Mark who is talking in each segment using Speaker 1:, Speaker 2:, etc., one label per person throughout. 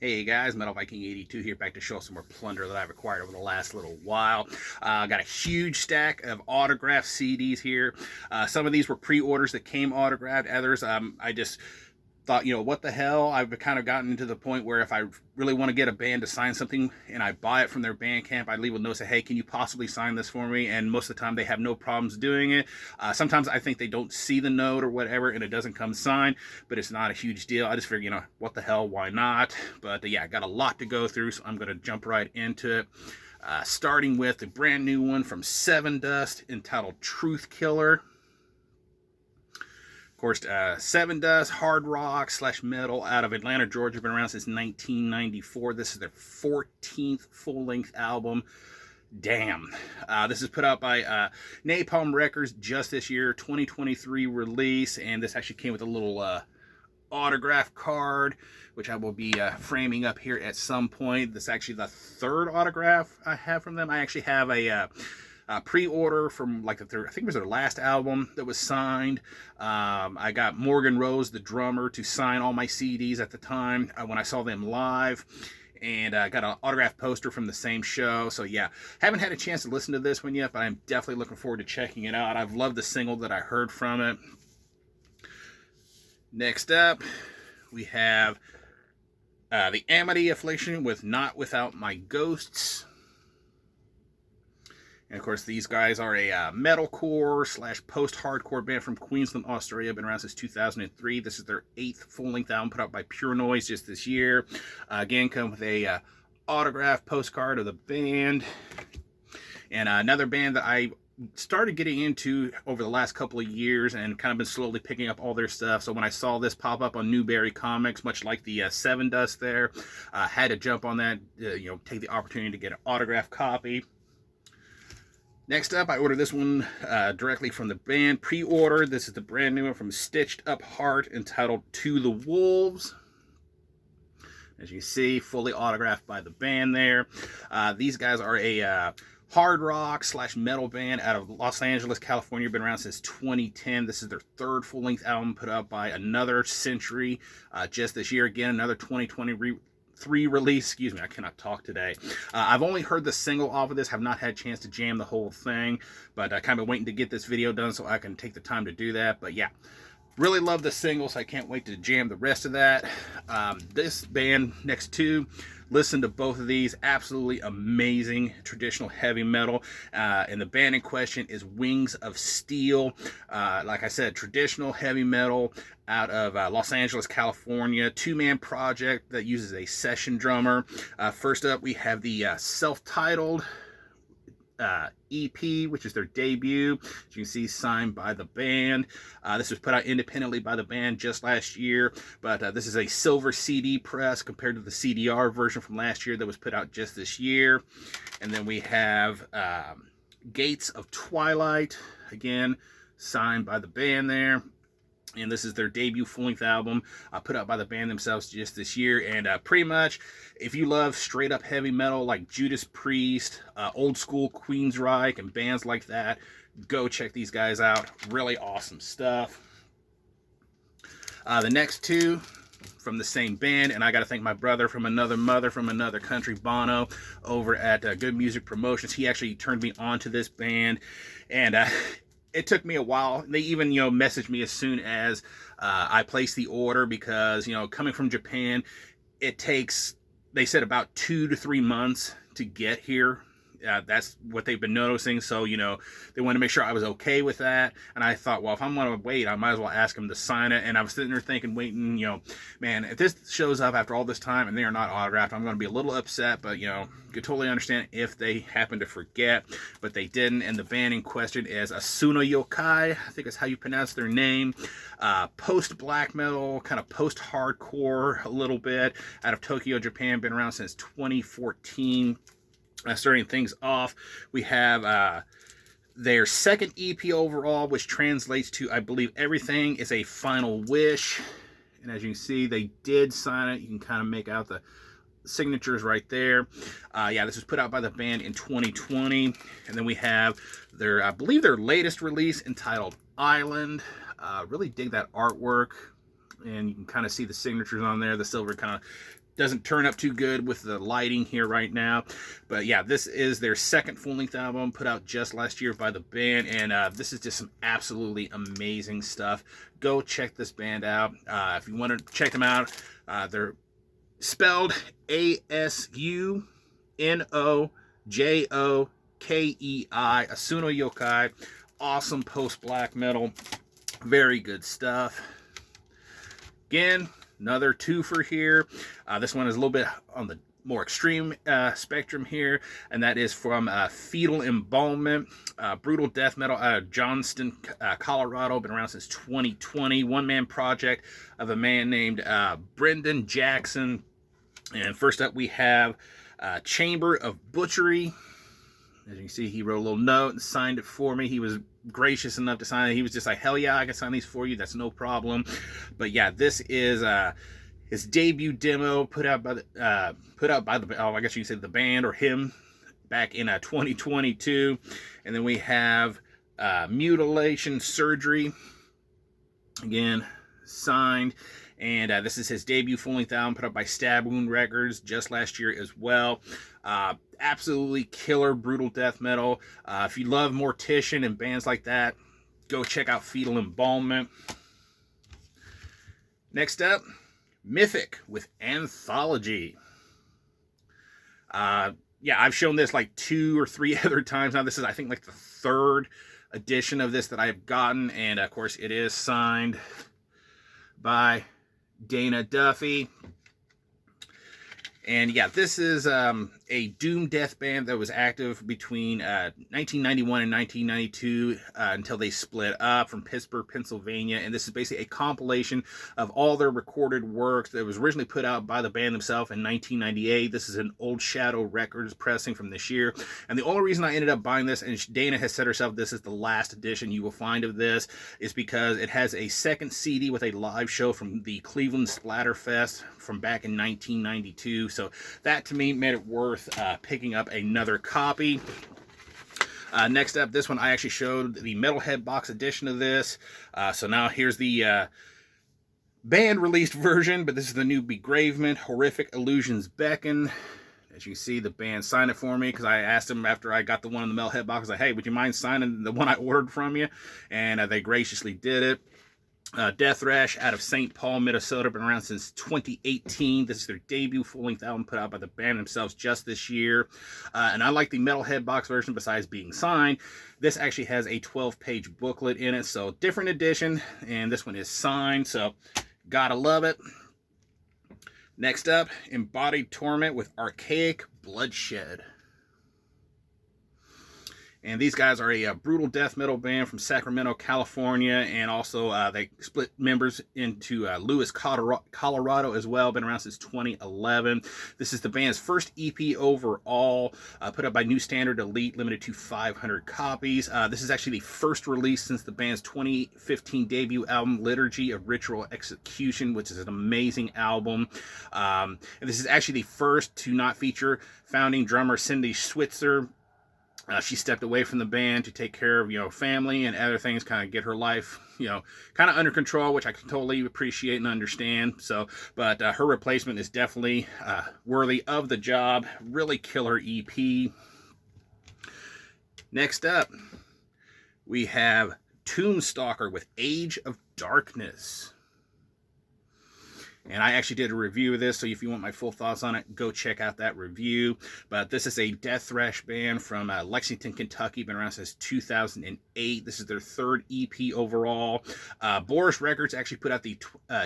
Speaker 1: Hey guys, Metal Viking 82 here, back to show some more plunder that I've acquired over the last little while. Got a huge stack of autographed CDs here. Some of these were pre-orders that came autographed. Others, I just thought, what the hell? I've kind of gotten to the point where if I really want to get a band to sign something and I buy it from their band camp, I leave a note say, hey, can you possibly sign this for me? And most of the time they have no problems doing it. Sometimes I think they don't see the note or whatever and it doesn't come signed, but it's not a huge deal. I just figure, what the hell, why not? But yeah, I got a lot to go through, so I'm going to jump right into it. Starting with the brand new one from Seven Dust entitled Truth Killer. Of course, Seven Dust, hard rock / metal out of Atlanta, Georgia. Been around since 1994. This is their 14th full-length album. Damn. This is put out by Napalm Records just this year, 2023 release. And this actually came with a little autograph card, which I will be framing up here at some point. This is actually the third autograph I have from them. I actually have a pre-order from I think it was their last album that was signed. I got Morgan Rose, the drummer, to sign all my CDs at the time when I saw them live, and I got an autographed poster from the same show. So yeah, haven't had a chance to listen to this one yet, but I'm definitely looking forward to checking it out. I've loved the single that I heard from it. Next up, we have the Amity Affliction with Not Without My Ghosts. And of course, these guys are a metalcore / post-hardcore band from Queensland, Australia. Been around since 2003. This is their 8th full-length album put out by Pure Noise just this year. Again, come with a autographed postcard of the band. And another band that I started getting into over the last couple of years and kind of been slowly picking up all their stuff. So when I saw this pop up on Newberry Comics, much like the Seven Dust there, had to jump on that, take the opportunity to get an autographed copy. Next up, I ordered this one directly from the band, pre-order. This is the brand new one from Stitched Up Heart entitled To the Wolves. As you see, fully autographed by the band there. These guys are a hard rock / metal band out of Los Angeles, California. Been around since 2010. This is their 3rd full-length album put out by Another Century just this year. Again, another 2023 release. Excuse me, I cannot talk today. I've only heard the single off of this, have not had a chance to jam the whole thing, but I kind of waiting to get this video done so I can take the time to do that. But yeah, really love the single, so I can't wait to jam the rest of that. This band next to, listen to both of these, absolutely amazing traditional heavy metal. And the band in question is Wings of Steel. Like I said, traditional heavy metal out of Los Angeles, California. 2-man project that uses a session drummer. First up, we have the self-titled EP, which is their debut. As you can see, signed by the band. This was put out independently by the band just last year, but this is a silver CD press compared to the CDR version from last year that was put out just this year. And then we have Gates of Twilight, again, signed by the band there. And this is their debut full-length album put out by the band themselves just this year. And pretty much, if you love straight-up heavy metal like Judas Priest, old-school Queensryche, and bands like that, go check these guys out. Really awesome stuff. The next two from the same band, and I got to thank my brother from another mother from another country, Bono, over at Good Music Promotions. He actually turned me on to this band, and it took me a while. They even, messaged me as soon as I placed the order because, coming from Japan, it takes, they said, about 2 to 3 months to get here. That's what they've been noticing. So, they wanted to make sure I was okay with that. And I thought, well, if I'm going to wait, I might as well ask them to sign it. And I was sitting there thinking, waiting, man, if this shows up after all this time and they are not autographed, I'm going to be a little upset. But, you could totally understand if they happen to forget. But they didn't. And the band in question is Asuna Yokai. I think that's how you pronounce their name. Post-black metal, kind of post-hardcore a little bit. Out of Tokyo, Japan. Been around since 2014. Starting things off, we have their 2nd EP overall, which translates to, I believe, Everything is a Final Wish. And as you can see, they did sign it. You can kind of make out the signatures right there. Yeah, this was put out by the band in 2020. And then we have their, I believe, their latest release entitled Island. Really dig that artwork. and you can kind of see the signatures on there. The silver kind of doesn't turn up too good with the lighting here right now, but yeah, this is their second full-length album put out just last year by the band, and this is just some absolutely amazing stuff. Go check this band out. If you want to check them out, they're spelled Asunojokei, Asuno Yokai. Awesome post-black metal, very good stuff. Again, another twofer here. This one is a little bit on the more extreme spectrum here, and that is from Fetal Embalmment, brutal death metal out of Johnston, Colorado. Been around since 2020. One-man project of a man named Brendan Jackson. And first up, we have Chamber of Butchery. As you can see, he wrote a little note and signed it for me. He was gracious enough to sign it. He was just like, hell yeah, I can sign these for you. That's no problem. But yeah, this is his debut demo put out by the I guess you can say the band or him back in 2022. And then we have Mutilation Surgery, again signed. And this is his debut full-length album put out by Stab Wound Records just last year as well. Absolutely killer brutal death metal. If you love Mortician and bands like that, go check out Fetal Embalmment. Next up, Mythic with Anthology. Yeah, I've shown this like 2 or 3 other times now. This is, I think, like the 3rd edition of this that I've gotten. And of course, it is signed by Dana Duffy. And yeah, this is a doom death band that was active between 1991 and 1992 until they split up, from Pittsburgh, Pennsylvania. And this is basically a compilation of all their recorded work that was originally put out by the band themselves in 1998. This is an Old Shadow Records pressing from this year. And the only reason I ended up buying this, and Dana has said herself this is the last edition you will find of this, is because it has a second CD with a live show from the Cleveland Splatterfest from back in 1992. So that to me made it worth picking up another copy. Next up, this one I actually showed the Metalhead box edition of this. So now here's the band released version, but this is the new Begravement, Horrific Illusions Beckon. As you can see, the band signed it for me because I asked them after I got the one in the Metalhead box, I was like, hey, would you mind signing the one I ordered from you? And they graciously did it. Death Thrash out of St. Paul, Minnesota, been around since 2018. This is their debut full-length album put out by the band themselves just this year. And I like the Metalhead box version besides being signed. This actually has a 12-page booklet in it, so different edition, and this one is signed, so gotta love it. Next up, Embodied Torment with Archaic Bloodshed. And these guys are a brutal death metal band from Sacramento, California, and also they split members into Lewis, Colorado as well. Been around since 2011. This is the band's first EP overall, put up by New Standard Elite, limited to 500 copies. This is actually the first release since the band's 2015 debut album, Liturgy of Ritual Execution, which is an amazing album. And this is actually the first to not feature founding drummer Cindy Switzer. She stepped away from the band to take care of, family and other things, kind of get her life, kind of under control, which I can totally appreciate and understand. So, but her replacement is definitely worthy of the job. Really killer EP. Next up, we have Tombstalker with Age of Darkness. And I actually did a review of this, so if you want my full thoughts on it, go check out that review. But this is a death thrash band from Lexington, Kentucky. Been around since 2008. This is their 3rd EP overall. Boris Records actually put out the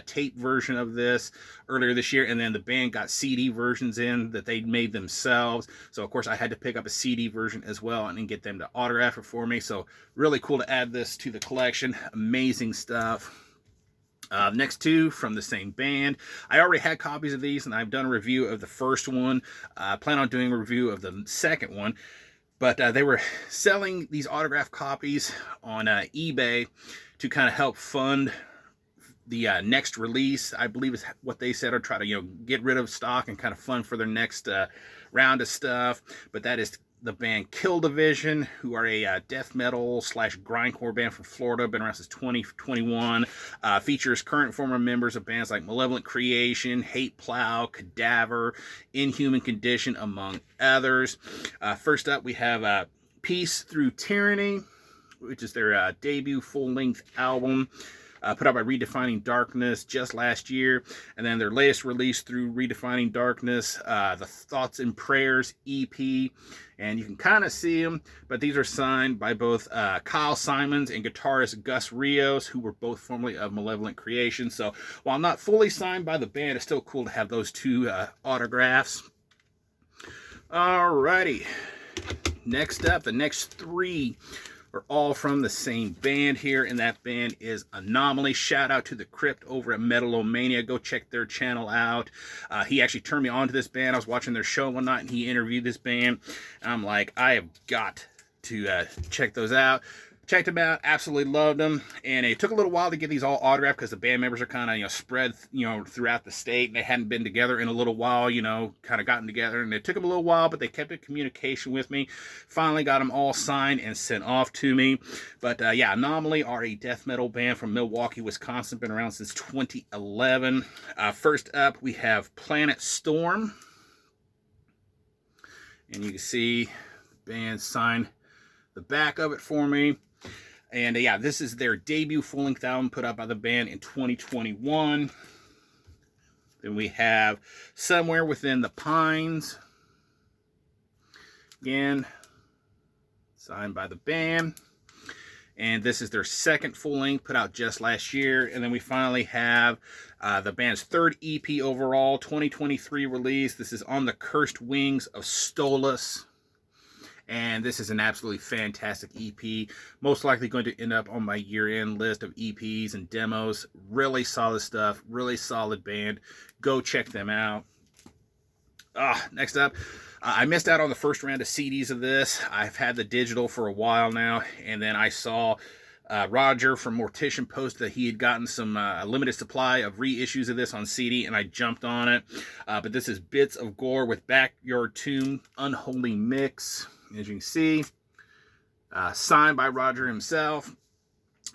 Speaker 1: tape version of this earlier this year, and then the band got CD versions in that they made themselves. So, of course, I had to pick up a CD version as well and then get them to autograph it for me. So, really cool to add this to the collection. Amazing stuff. Next 2 from the same band. I already had copies of these, and I've done a review of the first one. I plan on doing a review of the second one. But they were selling these autographed copies on eBay to kind of help fund the next release, I believe is what they said, or try to get rid of stock and kind of fund for their next round of stuff. But that is the band Kill Division, who are a death metal slash grindcore band from Florida, been around since 2021. Features current and former members of bands like Malevolent Creation, Hate Plow, Cadaver, Inhuman Condition, among others. First up, we have Peace Through Tyranny, which is their debut full-length album. Put out by Redefining Darkness just last year. And then their latest release through Redefining Darkness, the Thoughts and Prayers EP. And you can kind of see them, but these are signed by both Kyle Simons and guitarist Gus Rios, who were both formerly of Malevolent Creation. So while not fully signed by the band, it's still cool to have those two autographs. Alrighty. Next up, the next three are all from the same band here, and that band is Anomaly. Shout out to the Crypt over at Metalomania. Go check their channel out. He actually turned me on to this band. I was watching their show one night, and he interviewed this band. And I'm like, I have got to check those out. Checked them out, absolutely loved them, and it took a little while to get these all autographed because the band members are kind of, spread, throughout the state, and they hadn't been together in a little while, kind of gotten together, and it took them a little while, but they kept in communication with me. Finally got them all signed and sent off to me. But yeah, Anomaly are a death metal band from Milwaukee, Wisconsin, been around since 2011. First up, we have Planet Storm, and you can see the band signed the back of it for me. And yeah, this is their debut full-length album put out by the band in 2021. Then we have Somewhere Within the Pines. Again, signed by the band. And this is their second full-length put out just last year. And then we finally have the band's third EP overall, 2023 release. This is On the Cursed Wings of Stolas. And this is an absolutely fantastic EP. Most likely going to end up on my year-end list of EPs and demos. Really solid stuff. Really solid band. Go check them out. Next up, I missed out on the first round of CDs of this. I've had the digital for a while now. And then I saw Roger from Mortician post that he had gotten some limited supply of reissues of this on CD, and I jumped on it. But this is Bits of Gore with Backyard Tomb Unholy Mix. As you can see, signed by Roger himself.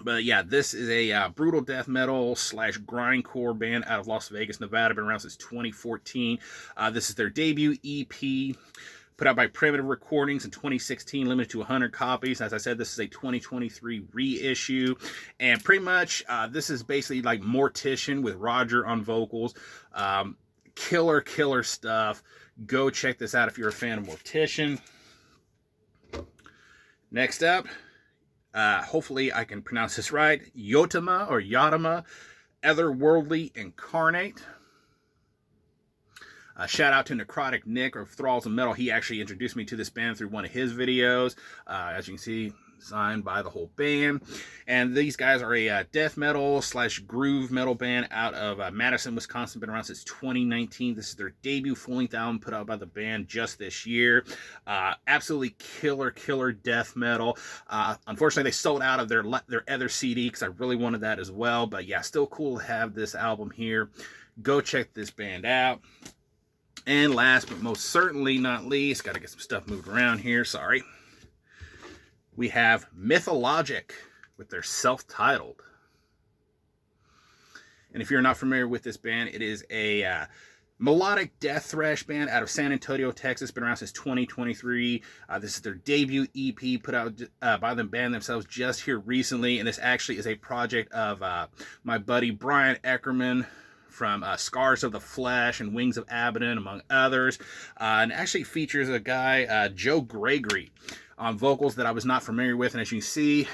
Speaker 1: But yeah, this is a brutal death metal slash grindcore band out of Las Vegas, Nevada. Been around since 2014. This is their debut EP, put out by Primitive Recordings in 2016, limited to 100 copies. As I said, this is a 2023 reissue. And pretty much, this is basically like Mortician with Roger on vocals. Killer stuff. Go check this out if you're a fan of Mortician. Next up, hopefully I can pronounce this right, Yotama, Otherworldly Incarnate. Shout out to Necrotic Nick of Thralls of Metal. He actually introduced me to this band through one of his videos. As you can see, signed by the whole band. And these guys are a death metal slash groove metal band out of Madison, Wisconsin. Been around since 2019. This is their debut full-length album put out by the band just this year. Absolutely killer death metal. Unfortunately, they sold out of their other CD because I really wanted that as well. But yeah, still cool to have this album here. Go check this band out. And last but most certainly not least, got to get some stuff moved around here. Sorry. We have Mythologic with their self-titled. And if you're not familiar with this band, it is a melodic death thrash band out of San Antonio, Texas. Been around since 2023. This is their debut EP put out by the band themselves just here recently. And this actually is a project of my buddy Brian Eckerman from Scars of the Flesh and Wings of Abaddon, among others. And actually features a guy, Joe Gregory, on vocals that I was not familiar with. And as you can see,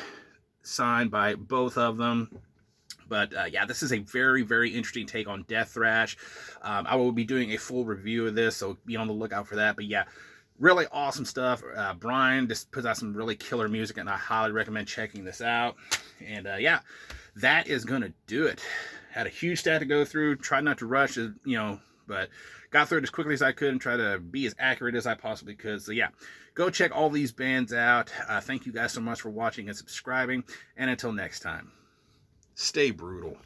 Speaker 1: signed by both of them. But yeah, this is a very interesting take on death thrash. I will be doing a full review of this, so be on the lookout for that. But yeah, really awesome stuff. Brian just puts out some really killer music, and I highly recommend checking this out. And yeah, that is going to do it. Had a huge stat to go through. Tried not to rush, but got through it as quickly as I could and try to be as accurate as I possibly could. So yeah, go check all these bands out. Thank you guys so much for watching and subscribing. And until next time, stay brutal.